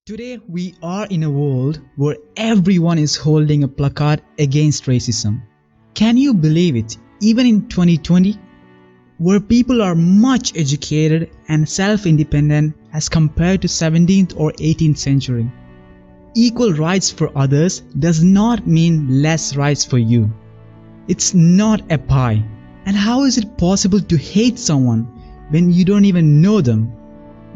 Today, we are in a world where everyone is holding a placard against racism. Can you believe it? Even in 2020, where people are much educated and self-independent as compared to 17th or 18th century. Equal rights for others does not mean less rights for you. It's not a pie. And how is it possible to hate someone when you don't even know them?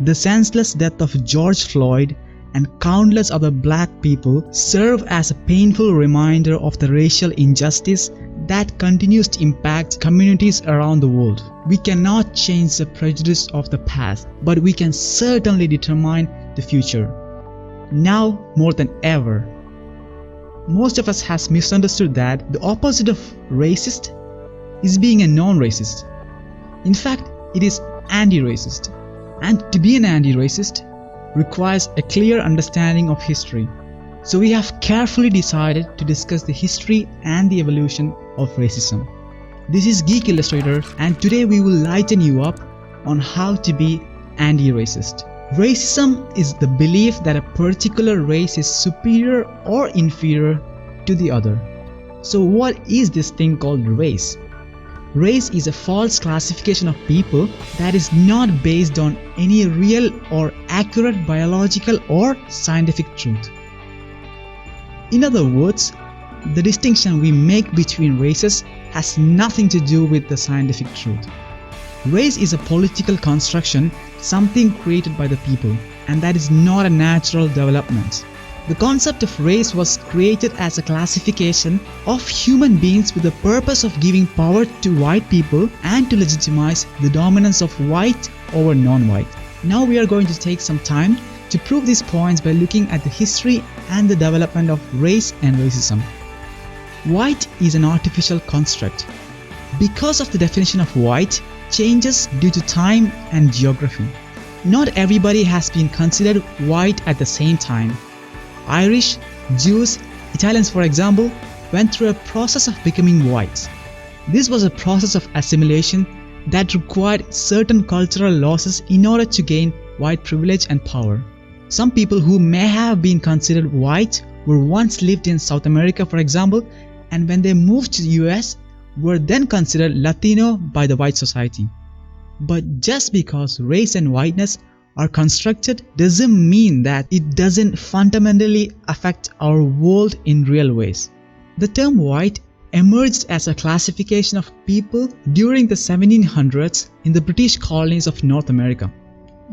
The senseless death of George Floyd and countless other black people serve as a painful reminder of the racial injustice that continues to impact communities around the world. We cannot change the prejudice of the past, but we can certainly determine the future. Now more than ever. Most of us has misunderstood that the opposite of racist is being a non-racist. In fact, it is anti-racist. And to be an anti-racist requires a clear understanding of history. So we have carefully decided to discuss the history and the evolution of racism. This is Geek Illustrator, and today we will lighten you up on how to be anti-racist. Racism is the belief that a particular race is superior or inferior to the other. So what is this thing called race? Race is a false classification of people that is not based on any real or accurate biological or scientific truth. In other words, the distinction we make between races has nothing to do with the scientific truth. Race is a political construction, something created by the people, and that is not a natural development. The concept of race was created as a classification of human beings with the purpose of giving power to white people and to legitimize the dominance of white over non-white. Now we are going to take some time to prove these points by looking at the history and the development of race and racism. White is an artificial construct. Because of the definition of white changes due to time and geography. Not everybody has been considered white at the same time. Irish, Jews, Italians for example, went through a process of becoming whites. This was a process of assimilation that required certain cultural losses in order to gain white privilege and power. Some people who may have been considered white were once lived in South America for example, and when they moved to the US were then considered Latino by the white society. But just because race and whiteness are constructed doesn't mean that it doesn't fundamentally affect our world in real ways. The term white emerged as a classification of people during the 1700s in the British colonies of North America.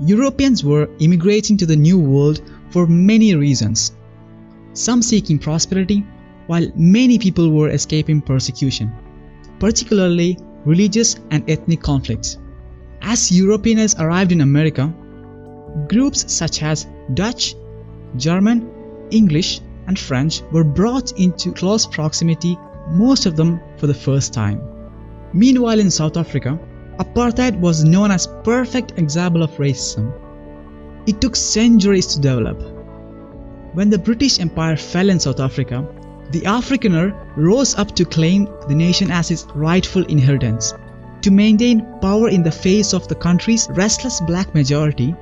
Europeans were immigrating to the New World for many reasons, some seeking prosperity, while many people were escaping persecution, particularly religious and ethnic conflicts. As Europeans arrived in America, groups such as Dutch, German, English, and French were brought into close proximity, most of them for the first time. Meanwhile, in South Africa, apartheid was known as a perfect example of racism. It took centuries to develop. When the British Empire fell in South Africa, the Afrikaner rose up to claim the nation as its rightful inheritance. To maintain power in the face of the country's restless black majority,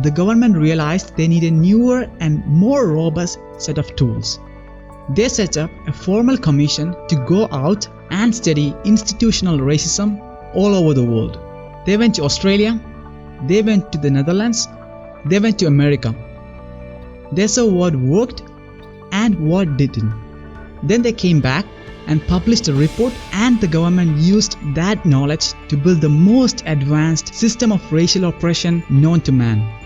the government realized they needed a newer and more robust set of tools. They set up a formal commission to go out and study institutional racism all over the world. They went to Australia, they went to the Netherlands, they went to America. They saw what worked and what didn't. Then they came back and published a report, and the government used that knowledge to build the most advanced system of racial oppression known to man.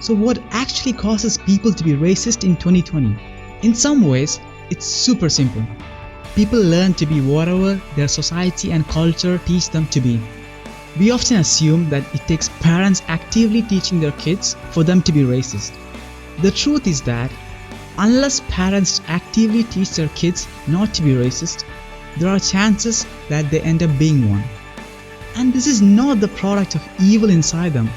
So what actually causes people to be racist in 2020? In some ways, it's super simple. People learn to be whatever their society and culture teach them to be. We often assume that it takes parents actively teaching their kids for them to be racist. The truth is that unless parents actively teach their kids not to be racist, there are chances that they end up being one. And this is not the product of evil inside them.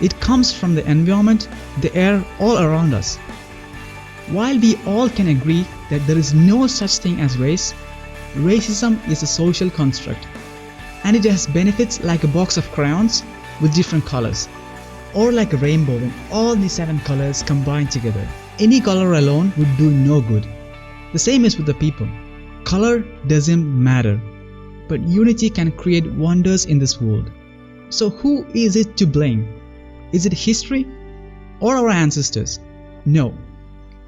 It comes from the environment, the air all around us. While we all can agree that there is no such thing as race, racism is a social construct, and it has benefits like a box of crayons with different colors. or like a rainbow when all the 7 colors combine together. Any color alone would do no good. The same is with the people. Color doesn't matter, but unity can create wonders in this world. So who is it to blame? Is it history or our ancestors? No,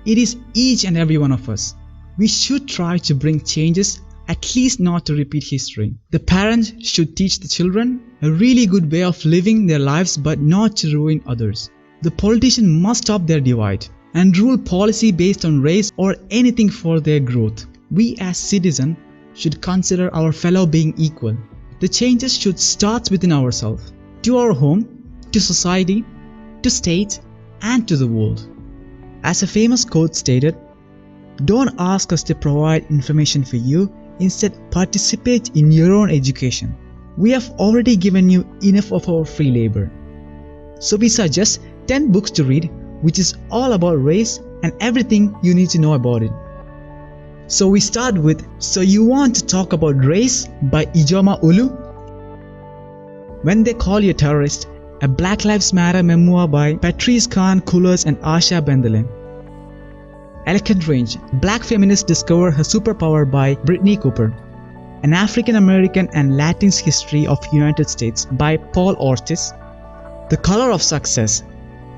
it is each and every one of us. We should try to bring changes, at least not to repeat history. The parents should teach the children a really good way of living their lives but not to ruin others. The politicians must stop their divide and rule policy based on race or anything for their growth. We as citizens should consider our fellow being equal. The changes should start within ourselves, to our home, to society, to state, and to the world. As a famous quote stated, "Don't ask us to provide information for you, instead participate in your own education. We have already given you enough of our free labor." So we suggest 10 books to read, which is all about race and everything you need to know about it. So we start with So You Want to Talk About Race by Ijeoma Oluo. When They Call You a Terrorist, a Black Lives Matter memoir by Patrisse, Cullors and Asha Bandele. Eloquent Rage, Black Feminists Discover Her Superpower by Brittney Cooper. An African American and Latinx History of United States by Ortiz. The Color of Success,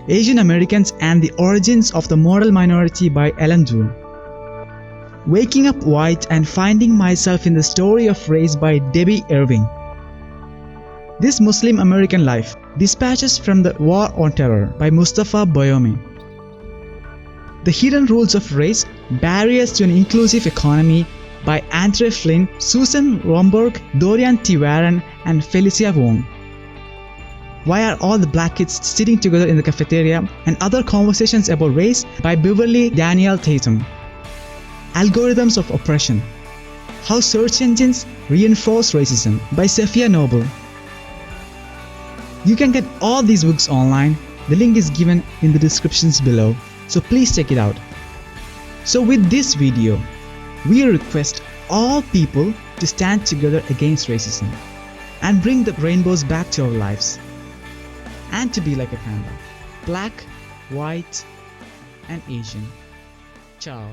Asian Americans and the Origins of the Moral Minority by Ellen Dru. Waking Up White and Finding Myself in the Story of Race by Debby Irving. This Muslim American Life, Dispatches from the War on Terror by Mustafa Boyomi. The Hidden Rules of Race, Barriers to an Inclusive Economy by Andre Flynn, Susan Romberg, Dorian T. Warren and Felicia Wong. Why Are All the Black Kids Sitting Together in the Cafeteria and Other Conversations About Race by Beverly Daniel Tatum. Algorithms of Oppression, How Search Engines Reinforce Racism by Sophia Noble. You can get all these books online. The link is given in the descriptions below, so please check it out. So with this video, we request all people to stand together against racism and bring the rainbows back to our lives, and to be like a panda, black, white and Asian. Ciao.